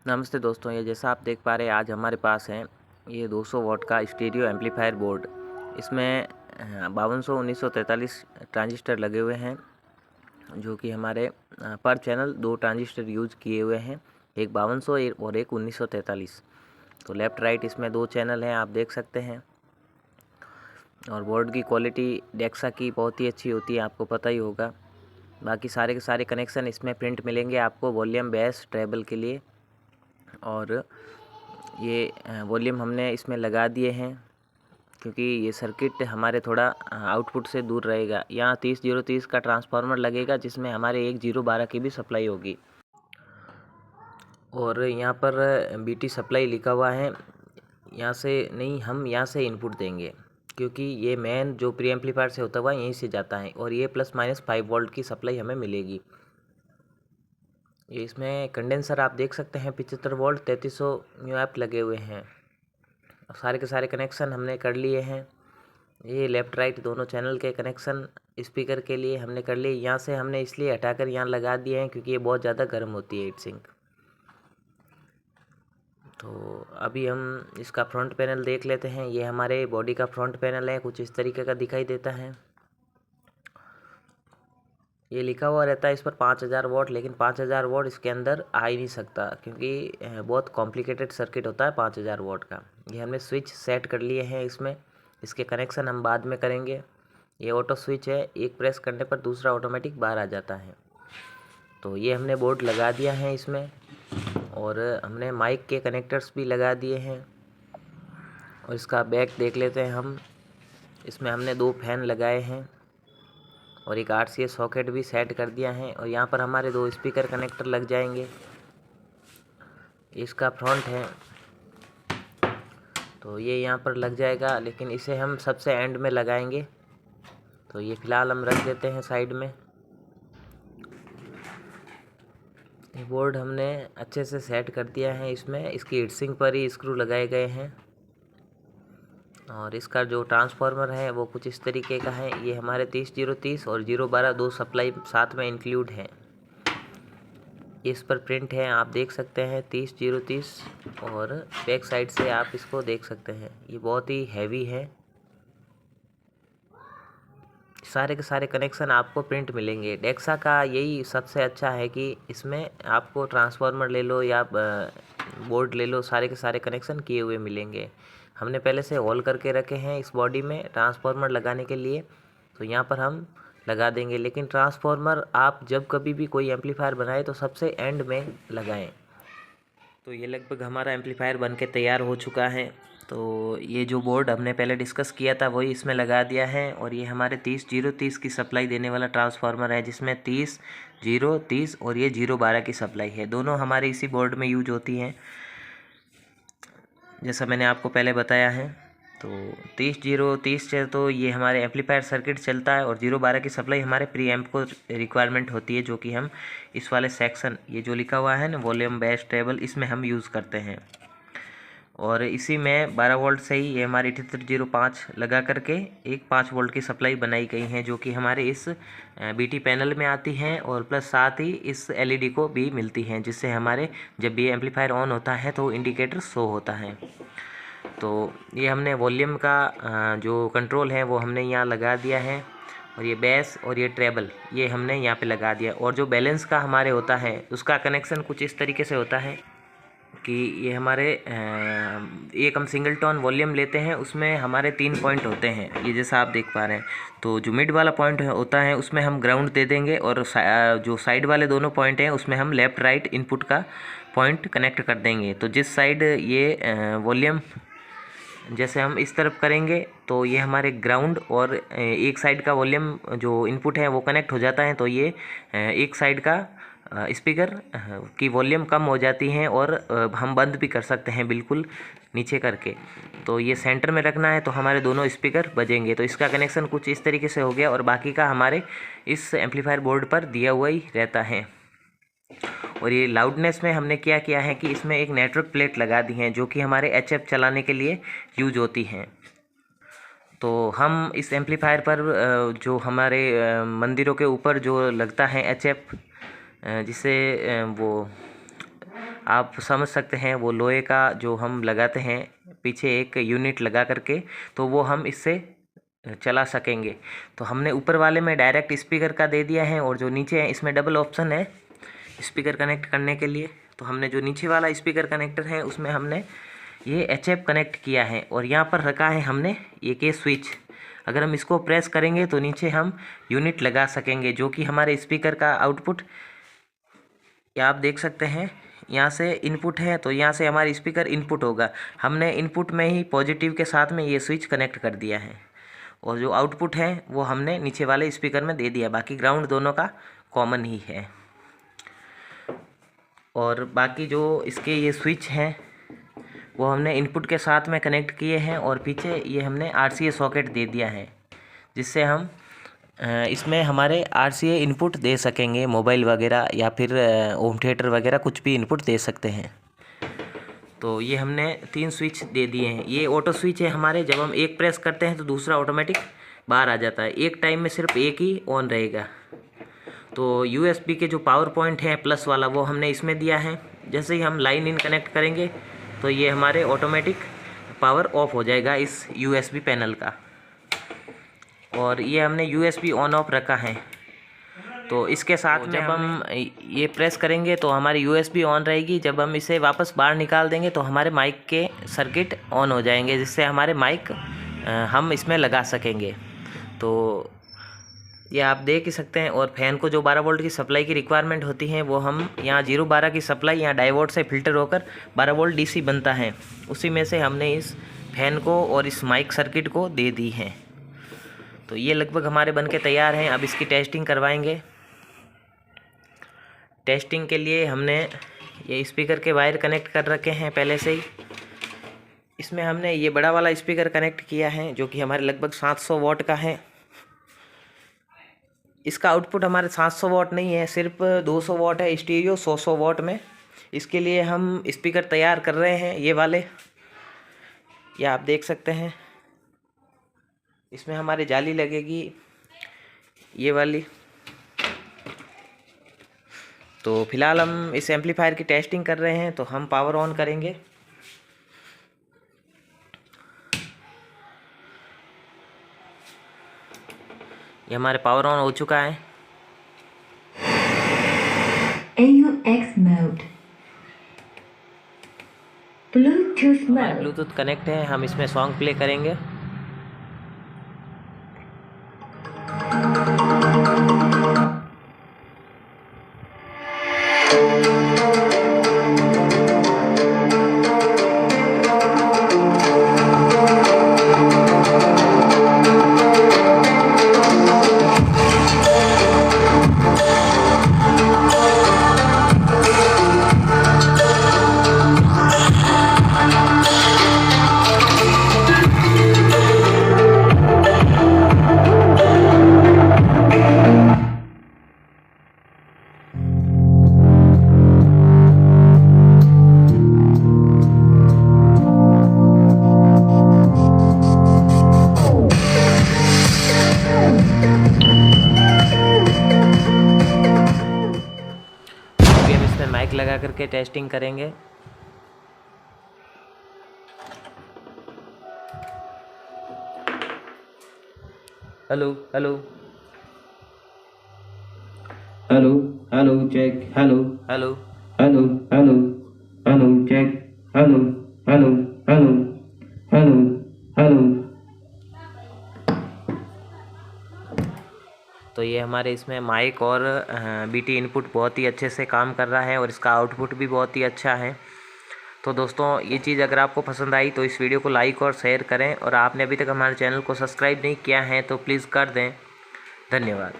नमस्ते दोस्तों, ये जैसा आप देख पा रहे हैं आज हमारे पास है ये 200 वॉट का स्टीरियो एम्पलीफायर बोर्ड। इसमें 5200 1943 ट्रांजिस्टर लगे हुए हैं, जो कि हमारे पर चैनल 2 ट्रांजिस्टर यूज किए हुए हैं, एक 5200 और एक 1943। तो लेफ़्ट राइट इसमें 2 चैनल हैं, आप देख सकते हैं। और बोर्ड की क्वालिटी डेक्सा की बहुत ही अच्छी होती है, आपको पता ही होगा। बाकी सारे के सारे कनेक्शन इसमें प्रिंट मिलेंगे आपको वॉल्यूम, बेस, ट्रेबल के लिए। और ये वॉल्यूम हमने इसमें लगा दिए हैं, क्योंकि ये सर्किट हमारे थोड़ा आउटपुट से दूर रहेगा। यहाँ 30-030 का ट्रांसफार्मर लगेगा, जिसमें हमारे 1012 की भी सप्लाई होगी। और यहाँ पर बीटी सप्लाई लिखा हुआ है, यहाँ से नहीं, हम यहाँ से इनपुट देंगे, क्योंकि ये मेन जो प्री एम्पलीफायर से होता हुआ यहीं से जाता है। और ये ±5 वोल्ट की सप्लाई हमें मिलेगी। ये इसमें कंडेंसर आप देख सकते हैं 75 वोल्ट 3300 म्यूएप लगे हुए हैं। सारे के सारे कनेक्शन हमने कर लिए हैं। ये लेफ़्ट राइट दोनों चैनल के कनेक्शन स्पीकर के लिए हमने कर लिए। यहाँ से हमने इसलिए हटाकर यहाँ लगा दिए हैं, क्योंकि ये बहुत ज़्यादा गर्म होती है हीट सिंक। तो अभी हम इसका फ्रंट पैनल देख लेते हैं। ये हमारे बॉडी का फ्रंट पैनल है, कुछ इस तरीके का दिखाई देता है। ये लिखा हुआ रहता है इस पर 5000 वॉट, लेकिन 5000 वॉट इसके अंदर आ ही नहीं सकता, क्योंकि बहुत कॉम्प्लिकेटेड सर्किट होता है 5000 वॉट का। ये हमने स्विच सेट कर लिए हैं इसमें, इसके कनेक्शन हम बाद में करेंगे। ये ऑटो स्विच है, एक प्रेस करने पर दूसरा ऑटोमेटिक बाहर आ जाता है। तो ये हमने बोर्ड लगा दिया है इसमें, और हमने माइक के कनेक्टर्स भी लगा दिए हैं। और इसका बैक देख लेते हैं हम। इसमें हमने 2 फैन लगाए हैं और एक RCA सॉकेट भी सेट कर दिया है। और यहाँ पर हमारे 2 स्पीकर कनेक्टर लग जाएंगे। इसका फ्रंट है, तो ये यहाँ पर लग जाएगा, लेकिन इसे हम सबसे एंड में लगाएंगे। तो ये फ़िलहाल हम रख देते हैं साइड में। ये बोर्ड हमने अच्छे से सेट कर दिया है। इसमें इसकी हीटसिंक पर ही स्क्रू लगाए गए हैं। और इसका जो ट्रांसफार्मर है वो कुछ इस तरीके का है। ये हमारे 30-030 और 012 2 सप्लाई साथ में इंक्लूड है। इस पर प्रिंट है, आप देख सकते हैं 30-030। और बैक साइड से आप इसको देख सकते हैं, ये बहुत ही हैवी है। सारे के सारे कनेक्शन आपको प्रिंट मिलेंगे। डेक्सा का यही सबसे अच्छा है कि इसमें आपको ट्रांसफार्मर ले लो या बोर्ड ले लो, सारे के सारे कनेक्शन किए हुए मिलेंगे। हमने पहले से होल करके रखे हैं इस बॉडी में ट्रांसफार्मर लगाने के लिए, तो यहाँ पर हम लगा देंगे। लेकिन ट्रांसफार्मर आप जब कभी भी कोई एम्पलीफायर बनाए तो सबसे एंड में लगाएं। तो ये लगभग हमारा एम्पलीफायर बन के तैयार हो चुका है। तो ये जो बोर्ड हमने पहले डिस्कस किया था वही इसमें लगा दिया है। और ये हमारे 30-030 की सप्लाई देने वाला ट्रांसफार्मर है, जिसमें 30-030 और ये 012 की सप्लाई है। दोनों हमारे इसी बोर्ड में यूज होती हैं, जैसा मैंने आपको पहले बताया है। तो 30-030 से तो ये हमारे एम्पलीफायर सर्किट चलता है, और 012 की सप्लाई हमारे प्री एम्प को रिक्वायरमेंट होती है, जो कि हम इस वाले सेक्शन, ये जो लिखा हुआ है ना वॉल्यूम, बेस, ट्रेबल, इसमें हम यूज़ करते हैं। और इसी में 12 वोल्ट से ही ये हमारे 7805 लगा करके एक 5 वोल्ट की सप्लाई बनाई गई है, जो कि हमारे इस बीटी पैनल में आती हैं। और प्लस साथ ही इस एलईडी को भी मिलती हैं, जिससे हमारे जब भी एम्पलीफायर ऑन होता है तो इंडिकेटर शो होता है। तो ये हमने वॉल्यूम का जो कंट्रोल है वो हमने यहाँ लगा दिया है। और ये बेस और ये ट्रेबल ये हमने यहाँ पे लगा दिया। और जो बैलेंस का हमारे होता है उसका कनेक्शन कुछ इस तरीके से होता है कि ये हमारे एक हम सिंगल टोन वॉल्यूम लेते हैं, उसमें हमारे 3 पॉइंट होते हैं, ये जैसा आप देख पा रहे हैं। तो जो मिड वाला पॉइंट होता है उसमें हम ग्राउंड दे देंगे, और जो साइड वाले दोनों पॉइंट हैं उसमें हम लेफ़्ट राइट इनपुट का पॉइंट कनेक्ट कर देंगे। तो जिस साइड ये वॉल्यूम जैसे हम इस तरफ करेंगे तो ये हमारे ग्राउंड, और एक साइड का वॉल्यूम जो इनपुट है वो कनेक्ट हो जाता है। तो ये एक साइड का स्पीकर की वॉल्यूम कम हो जाती है, और हम बंद भी कर सकते हैं बिल्कुल नीचे करके। तो ये सेंटर में रखना है तो हमारे दोनों स्पीकर बजेंगे। तो इसका कनेक्शन कुछ इस तरीके से हो गया, और बाकी का हमारे इस एम्पलीफायर बोर्ड पर दिया हुआ ही रहता है। और ये लाउडनेस में हमने क्या किया है कि इसमें एक नेटवर्क प्लेट लगा दी है, जो कि हमारे HF चलाने के लिए यूज होती हैं। तो हम इस एम्पलीफायर पर जो हमारे मंदिरों के ऊपर जो लगता है HF, जिसे वो आप समझ सकते हैं, वो लोहे का जो हम लगाते हैं पीछे एक यूनिट लगा करके, तो वो हम इससे चला सकेंगे। तो हमने ऊपर वाले में डायरेक्ट स्पीकर का दे दिया है, और जो नीचे है इसमें डबल ऑप्शन है स्पीकर कनेक्ट करने के लिए। तो हमने जो नीचे वाला स्पीकर कनेक्टर है उसमें हमने ये HF कनेक्ट किया है, और यहाँ पर रखा है हमने ये के स्विच। अगर हम इसको प्रेस करेंगे तो नीचे हम यूनिट लगा सकेंगे, जो कि हमारे स्पीकर का आउटपुट, या आप देख सकते हैं यहाँ से इनपुट है, तो यहाँ से हमारी स्पीकर इनपुट होगा। हमने इनपुट में ही पॉजिटिव के साथ में ये स्विच कनेक्ट कर दिया है, और जो आउटपुट है वो हमने नीचे वाले स्पीकर में दे दिया। बाकी ग्राउंड दोनों का कॉमन ही है। और बाकी जो इसके ये स्विच हैं वो हमने इनपुट के साथ में कनेक्ट किए हैं, और पीछे ये हमने RCA सॉकेट दे दिया है, जिससे हम इसमें हमारे RCA इनपुट दे सकेंगे, मोबाइल वगैरह या फिर होम थिएटर वगैरह कुछ भी इनपुट दे सकते हैं। तो ये हमने 3 स्विच दे दिए हैं। ये ऑटो स्विच है हमारे, जब हम एक प्रेस करते हैं तो दूसरा ऑटोमेटिक बाहर आ जाता है, एक टाइम में सिर्फ एक ही ऑन रहेगा। तो USB के जो पावर पॉइंट है प्लस वाला, वो हमने इसमें दिया है। जैसे ही हम लाइन इन कनेक्ट करेंगे तो ये हमारे ऑटोमेटिक पावर ऑफ हो जाएगा इस USB पैनल का। और ये हमने USB ऑन ऑफ रखा है। तो इसके साथ में जब हम ये प्रेस करेंगे तो हमारी USB ऑन रहेगी। जब हम इसे वापस बाहर निकाल देंगे तो हमारे माइक के सर्किट ऑन हो जाएंगे, जिससे हमारे माइक हम इसमें लगा सकेंगे। तो ये आप देख ही सकते हैं। और फैन को जो 12 वोल्ट की सप्लाई की रिक्वायरमेंट होती है, वो हम यहाँ 012 की सप्लाई यहाँ डायोड से फिल्टर होकर 12 वोल्ट DC बनता है, उसी में से हमने इस फैन को और इस माइक सर्किट को दे दी है। तो ये लगभग हमारे बन के तैयार हैं। अब इसकी टेस्टिंग करवाएंगे। टेस्टिंग के लिए हमने ये स्पीकर के वायर कनेक्ट कर रखे हैं पहले से ही। इसमें हमने ये बड़ा वाला स्पीकर कनेक्ट किया है, जो कि हमारे लगभग 700 वाट का है। इसका आउटपुट हमारे 700 वाट नहीं है, सिर्फ 200 वाट है स्टीरियो 100 वाट में। इसके लिए हम स्पीकर तैयार कर रहे हैं, ये वाले, या आप देख सकते हैं। इसमें हमारी जाली लगेगी ये वाली। तो फिलहाल हम इस एम्पलीफायर की टेस्टिंग कर रहे हैं, तो हम पावर ऑन करेंगे। ये हमारे पावर ऑन हो चुका है। AUX mode, Bluetooth mode, Bluetooth connect है। हम इसमें सॉन्ग प्ले करेंगे। माइक लगा करके टेस्टिंग करेंगे। Hello hello hello hello check, hello hello hello hello hello check, hello hello hello hello hello. तो ये हमारे इसमें माइक और BT इनपुट बहुत ही अच्छे से काम कर रहा है, और इसका आउटपुट भी बहुत ही अच्छा है। तो दोस्तों, ये चीज़ अगर आपको पसंद आई तो इस वीडियो को लाइक और शेयर करें, और आपने अभी तक हमारे चैनल को सब्सक्राइब नहीं किया है तो प्लीज़ कर दें। धन्यवाद।